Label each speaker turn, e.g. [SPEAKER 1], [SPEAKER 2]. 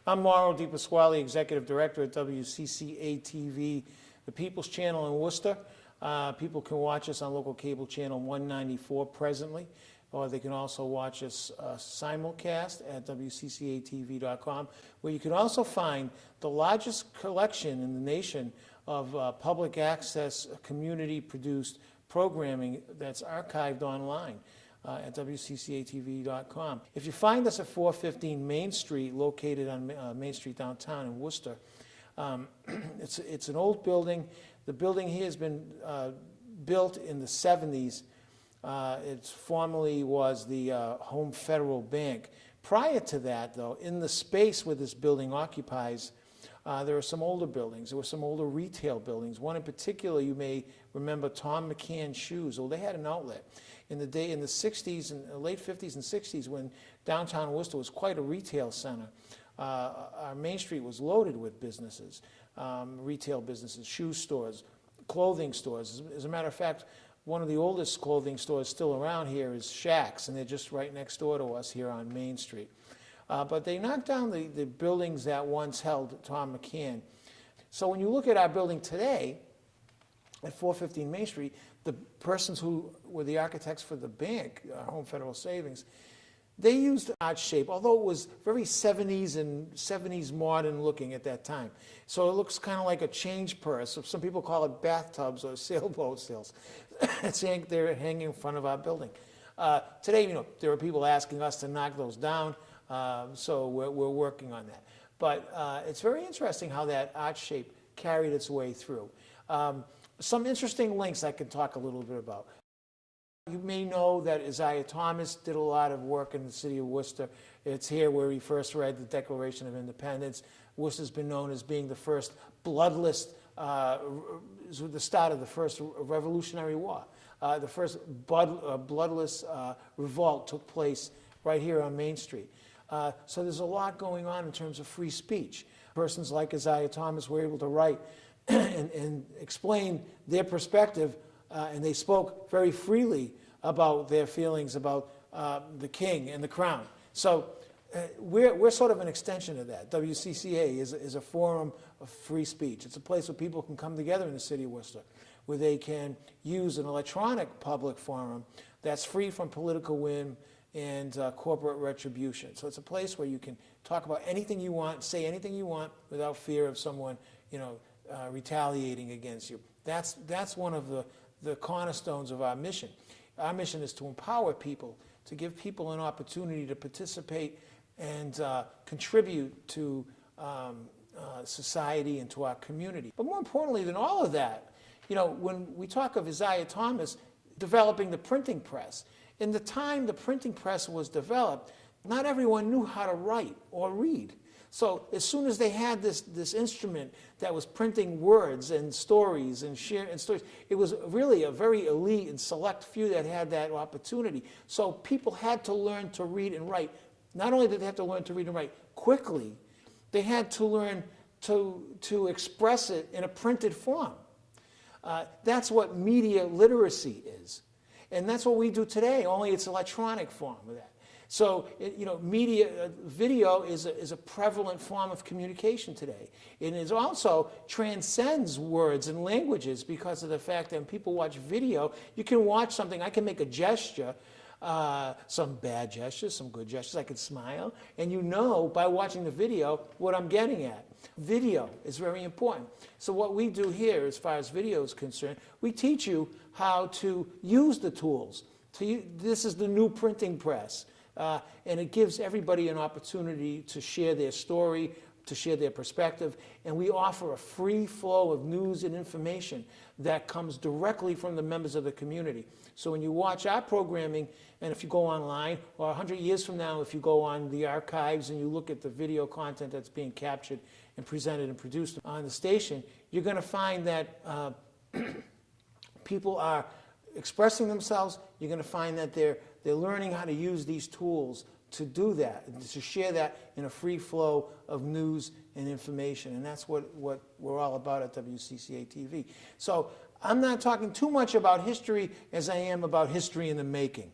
[SPEAKER 1] I'm Mauro DePasquale, Executive Director at WCCA TV, the People's Channel in Worcester. People can watch us on local cable channel 194 presently, or they can also watch us simulcast at WCCATV.com, where you can also find the largest collection in the nation of public access, community-produced programming that's archived online at WCCATV.com. If you find us at 415 Main Street, located on Main Street downtown in Worcester, it's an old building. The building here has been built in the 70s. It formerly was the Home Federal Bank. Prior to that, though, in the space where this building occupies, there are some older buildings. There were some older retail buildings. One in particular, you may remember, Tom McCann Shoes. Well, they had an outlet. In the 60s and late 50s and 60s, when downtown Worcester was quite a retail center, our Main Street was loaded with businesses, retail businesses, shoe stores, clothing stores. As a matter of fact, one of the oldest clothing stores still around here is Shaq's, and they're just right next door to us here on Main Street. But they knocked down the buildings that once held Tom McCann. So when you look at our building today at 415 Main Street, the persons who were the architects for the bank, Home Federal Savings, they used arch shape, although it was very 70s and 70s modern looking at that time. So it looks kind of like a change purse. Some people call it bathtubs or sailboat sails. They're hanging in front of our building. Today, there are people asking us to knock those down, so we're working on that. But it's very interesting how that arch shape carried its way through. Some interesting links I can talk a little bit about. You may know that Isaiah Thomas did a lot of work in the city of Worcester. It's here where he first read the Declaration of Independence. Worcester's been known as being the first bloodless, the start of the first Revolutionary War. The first bloodless revolt took place right here on Main Street. So there's a lot going on in terms of free speech. Persons like Isaiah Thomas were able to write and explain their perspective, and they spoke very freely about their feelings about the king and the crown. So we're sort of an extension of that. WCCA is a forum of free speech. It's a place where people can come together in the city of Worcester, where they can use an electronic public forum that's free from political whim and corporate retribution. So it's a place where you can talk about anything you want, say anything you want, without fear of someone, retaliating against you. That's one of the cornerstones of our mission. Our mission is to empower people, to give people an opportunity to participate and contribute to society and to our community. But more importantly than all of that, when we talk of Isaiah Thomas developing the printing press, in the time the printing press was developed, not everyone knew how to write or read. So as soon as they had this instrument that was printing words and stories and stories, it was really a very elite and select few that had that opportunity. So people had to learn to read and write. Not only did they have to learn to read and write quickly, they had to learn to express it in a printed form. That's what media literacy is. And that's what we do today, only it's electronic form of that. So, video is a prevalent form of communication today. It also transcends words and languages because of the fact that when people watch video, you can watch something. I can make a gesture, some bad gestures, some good gestures. I can smile, and by watching the video what I'm getting at. Video is very important. So what we do here, as far as video is concerned, we teach you how to use the tools. This is the new printing press. And it gives everybody an opportunity to share their story, to share their perspective, and we offer a free flow of news and information that comes directly from the members of the community. So when you watch our programming, and if you go online, or 100 years from now, if you go on the archives and you look at the video content that's being captured and presented and produced on the station, you're going to find that people are expressing themselves. You're going to find that they're learning how to use these tools to do that, and to share that in a free flow of news and information. And that's what we're all about at WCCA TV. So I'm not talking too much about history as I am about history in the making.